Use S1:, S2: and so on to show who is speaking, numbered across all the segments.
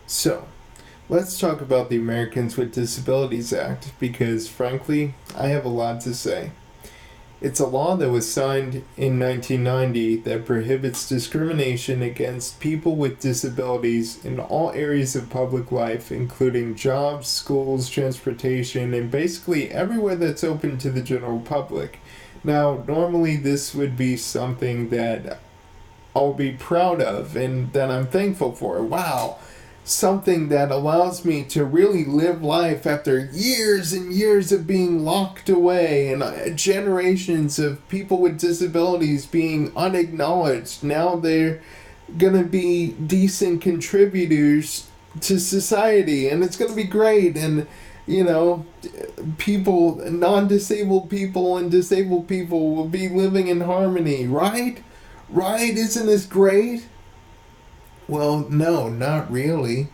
S1: So, let's talk about the Americans with Disabilities Act because, frankly, I have a lot to say. It's a law that was signed in 1990 that prohibits discrimination against people with disabilities in all areas of public life, including jobs, schools, transportation, and basically everywhere that's open to the general public. Now, normally this would be something that I'll be proud of and that I'm thankful for. Wow, something that allows me to really live life after years and years of being locked away and generations of people with disabilities being unacknowledged. Now they're gonna be decent contributors to society, and it's gonna be great. And you know, people, non-disabled people and disabled people will be living in harmony, right? Right? Isn't this great? Well, no, not really.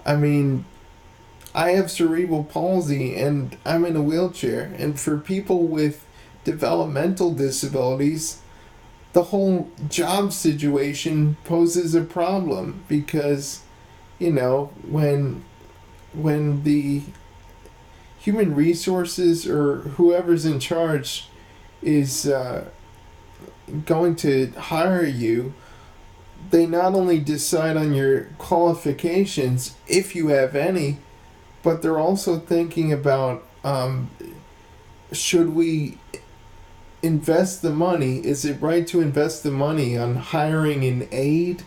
S1: I mean, I have cerebral palsy and I'm in a wheelchair. And for people with developmental disabilities, the whole job situation poses a problem because, when the human resources or whoever's in charge is going to hire you, they not only decide on your qualifications, if you have any, but they're also thinking about should we invest the money? Is it right to invest the money on hiring an aide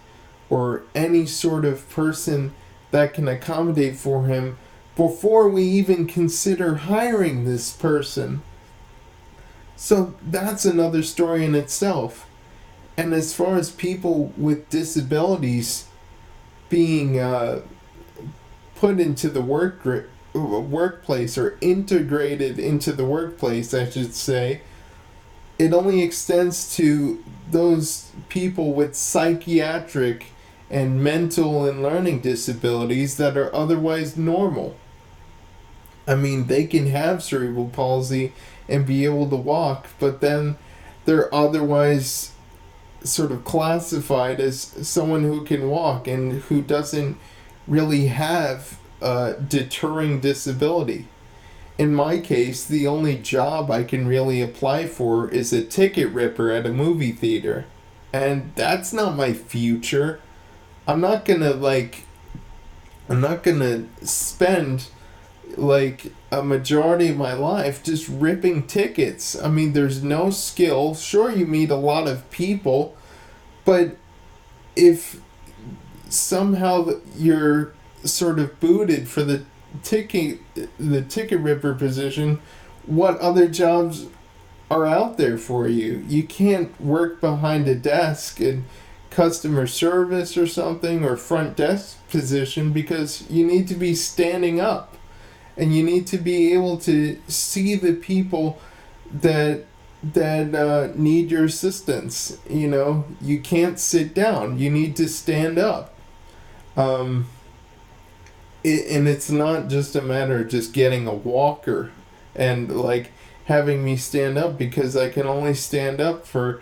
S1: or any sort of person that can accommodate for him before we even consider hiring this person? So that's another story in itself. And as far as people with disabilities being put into the workplace or integrated into the workplace, I should say, it only extends to those people with psychiatric and mental and learning disabilities that are otherwise normal. I mean, they can have cerebral palsy and be able to walk, but then they're otherwise sort of classified as someone who can walk and who doesn't really have a deterring disability. In my case, the only job I can really apply for is a ticket ripper at a movie theater. And that's not my future. I'm not gonna like I'm not gonna spend like a majority of my life just ripping tickets. I mean, there's no skill. Sure, you meet a lot of people, but if somehow you're sort of booted for ticket the ticket ripper position, what other jobs are out there for you? You can't work behind a desk in customer service or something or front desk position because you need to be standing up and you need to be able to see the people that need your assistance. You can't sit down. You need to stand up. Um, and it's not just a matter of just getting a walker and like having me stand up because I can only stand up for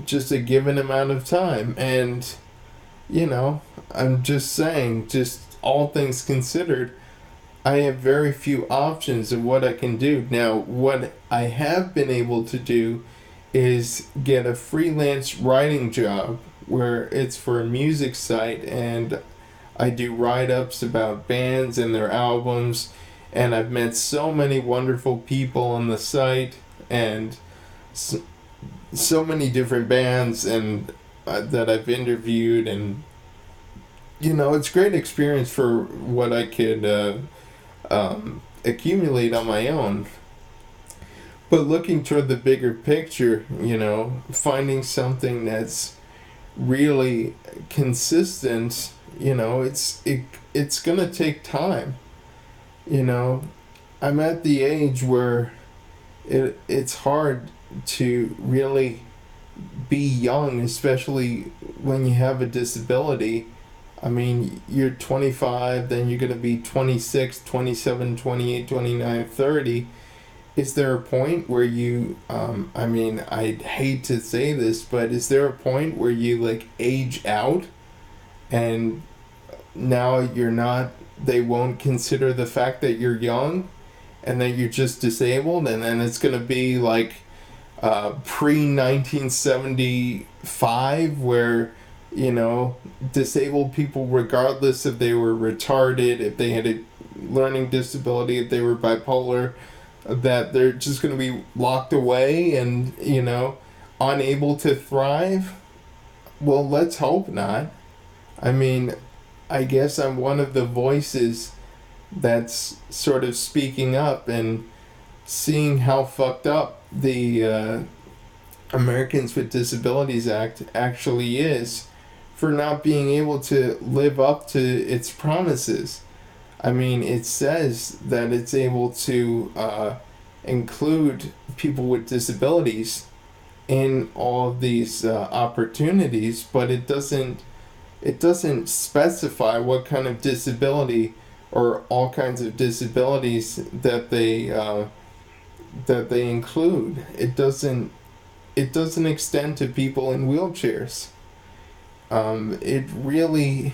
S1: just a given amount of time. And I'm just saying, just all things considered, I have very few options of what I can do. Now, what I have been able to do is get a freelance writing job where it's for a music site and I do write ups about bands and their albums. And I've met so many wonderful people on the site and so many different bands and that I've interviewed. And, it's a great experience for what I could accumulate on my own. But looking toward the bigger picture, finding something that's really consistent, it's gonna take time. I'm at the age where it's hard to really be young, especially when you have a disability. I mean, you're 25, then you're going to be 26, 27, 28, 29, 30. Is there a point where I mean, I'd hate to say this, but is there a point where you like age out and now you're not, they won't consider the fact that you're young and that you're just disabled, and then it's going to be like pre 1975, where, you know, disabled people, regardless if they were retarded, if they had a learning disability, if they were bipolar, that they're just going to be locked away and, you know, unable to thrive. Well, let's hope not. I mean, I guess I'm one of the voices that's sort of speaking up and seeing how fucked up the Americans with Disabilities Act actually is for not being able to live up to its promises. I mean, it says that it's able to include people with disabilities in all of these opportunities, but it doesn't specify what kind of disability or all kinds of disabilities that they include. It doesn't extend to people in wheelchairs. It really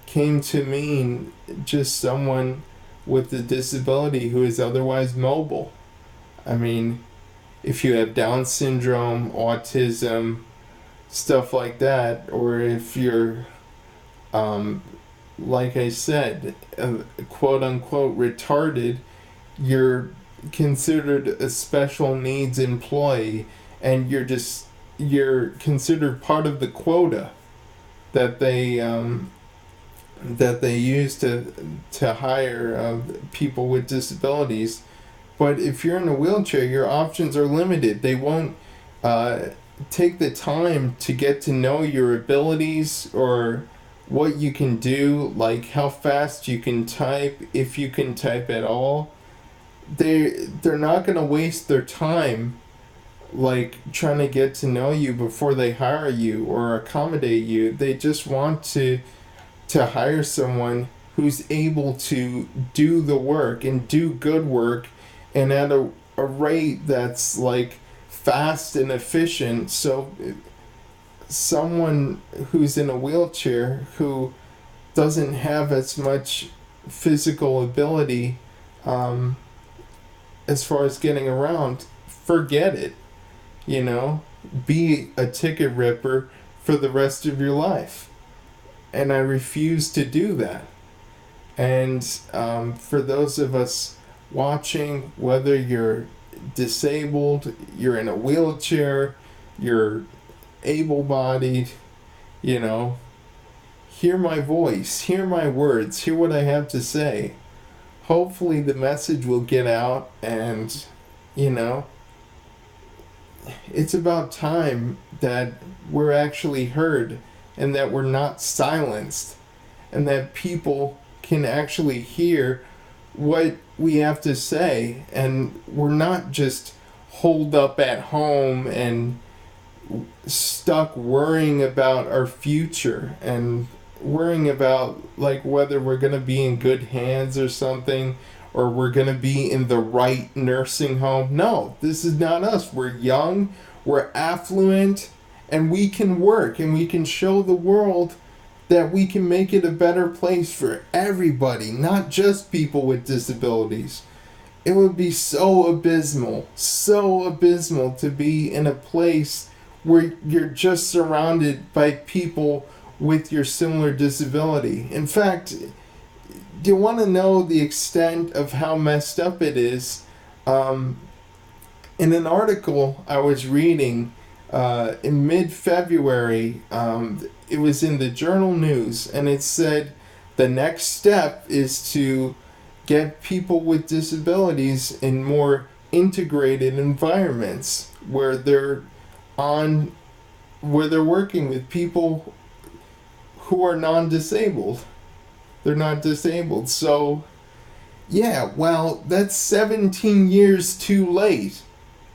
S1: came to mean just someone with a disability who is otherwise mobile. I mean, if you have Down syndrome, autism, stuff like that, or if you're, like I said, quote unquote retarded, you're considered a special needs employee, and you're considered part of the quota that they use to hire people with disabilities. But if you're in a wheelchair, your options are limited. They won't take the time to get to know your abilities or what you can do, like how fast you can type, if you can type at all. They're not going to waste their time like trying to get to know you before they hire you or accommodate you. They just want to hire someone who's able to do the work and do good work, and at a rate that's like fast and efficient. So someone who's in a wheelchair who doesn't have as much physical ability, as far as getting around, forget it. You know, be a ticket ripper for the rest of your life. And I refuse to do that. And for those of us watching, whether you're disabled, you're in a wheelchair, you're able bodied, you know, hear my voice, hear my words, hear what I have to say. Hopefully the message will get out, and, you know, it's about time that we're actually heard and that we're not silenced, and that people can actually hear what we have to say, and we're not just holed up at home and stuck worrying about our future and worrying about like whether we're going to be in good hands or something, or we're going to be in the right nursing home. No, this is not us. We're young, we're affluent, and we can work, and we can show the world that we can make it a better place for everybody, not just people with disabilities. It would be so abysmal to be in a place where you're just surrounded by people with your similar disability. In fact, do you want to know the extent of how messed up it is? In an article I was reading in mid-February, it was in the Journal News, and it said the next step is to get people with disabilities in more integrated environments where they're working with people who are non-disabled. They're not disabled. So, yeah, well, that's 17 years too late.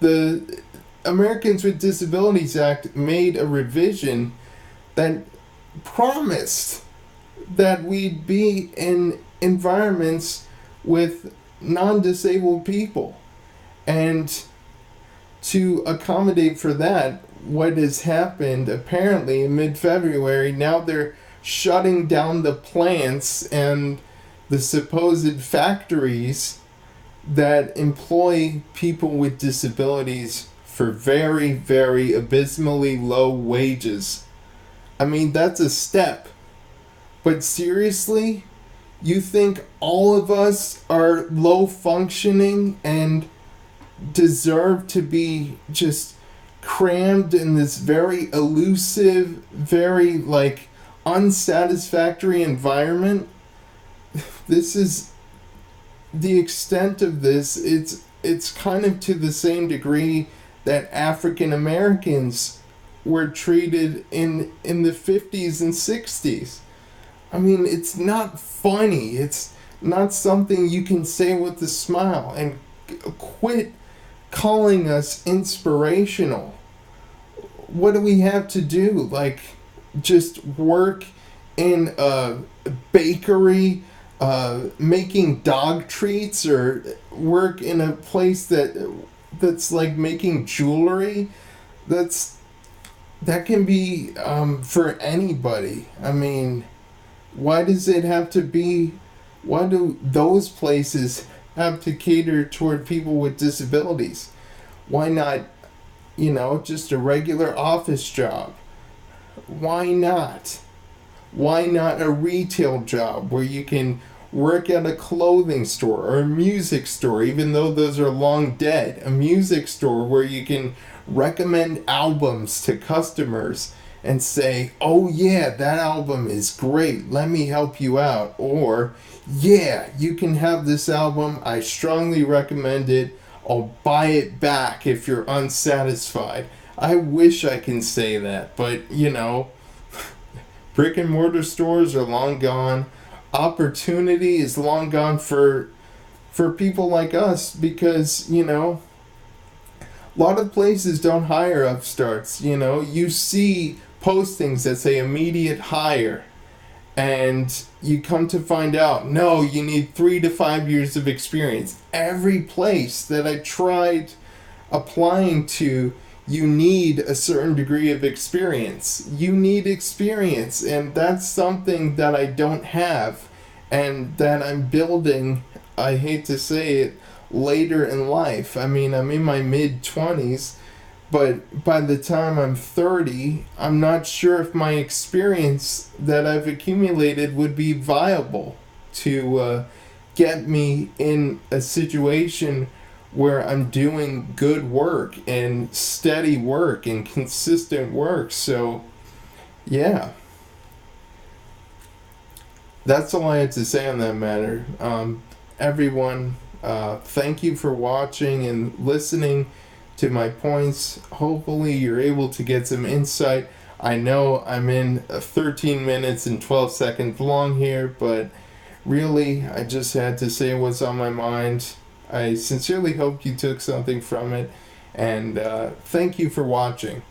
S1: The Americans with Disabilities Act made a revision that promised that we'd be in environments with non-disabled people. And to accommodate for that, what has happened apparently in mid-February, now they're shutting down the plants and the supposed factories that employ people with disabilities for very, very abysmally low wages. I mean, that's a step. But seriously, you think all of us are low functioning and deserve to be just crammed in this very elusive, very like unsatisfactory environment? This is the extent of this. It's kind of to the same degree that African Americans were treated in the 50s and 60s. I mean, it's not funny. It's not something you can say with a smile. And quit calling us inspirational. What do we have to do? Like, just work in a bakery, making dog treats, or work in a place that's like making jewelry? That can be for anybody. I mean, why does it have to be? Why do those places have to cater toward people with disabilities? Why not, just a regular office job? Why not? Why not a retail job where you can work at a clothing store or a music store, even though those are long dead? A music store where you can recommend albums to customers and say, oh yeah, that album is great, let me help you out. Or, yeah, you can have this album, I strongly recommend it, I'll buy it back if you're unsatisfied. I wish I can say that, but brick and mortar stores are long gone. Opportunity is long gone for people like us, because a lot of places don't hire upstarts. You see postings that say immediate hire, and you come to find out, no, you need 3 to 5 years of experience. Every place that I tried applying to, you need a certain degree of experience. You need experience, and that's something that I don't have, and that I'm building, I hate to say it, later in life. I mean, I'm in my mid-20s, but by the time I'm 30, I'm not sure if my experience that I've accumulated would be viable to get me in a situation where I'm doing good work and steady work and consistent work. So, yeah. That's all I had to say on that matter. Everyone, thank you for watching and listening to my points. Hopefully you're able to get some insight. I know I'm in 13 minutes and 12 seconds long here, but really I just had to say what's on my mind. I sincerely hope you took something from it, and thank you for watching.